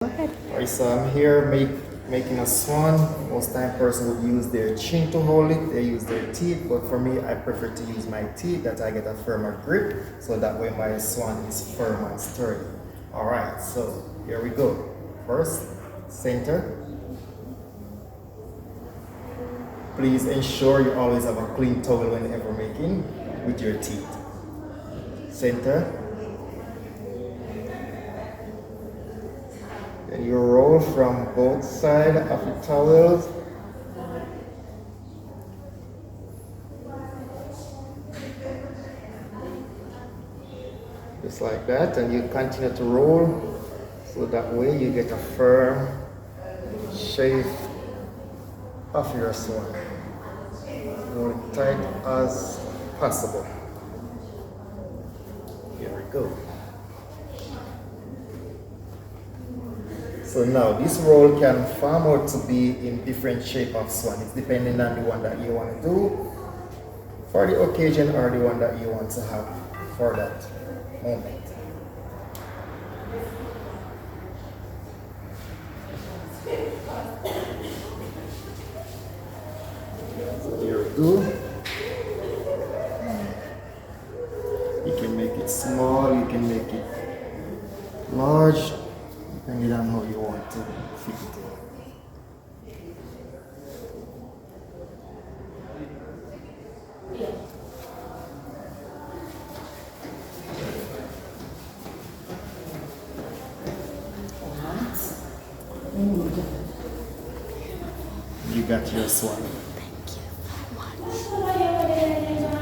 ahead. Alright, so I'm here making a swan. Most time person would use their chin to hold it, they use their teeth, but for me I prefer to use my teeth that I get a firmer grip, so that way my swan is firm and sturdy. Alright, so here we go. First, center. Please ensure you always have a clean towel whenever making with your teeth. Center. Then you roll from both sides of the towels. Just like that, and you continue to roll, so that way you get a firm shape of your swan. Roll it tight as possible. Here we go. So now this roll can form out to be in different shape of swan. It's depending on the one that you want to do for the occasion or the one that you want to have for that moment. So here we go. You can make it small, you can make it large, depending on how you want to fit it in. You got your swan.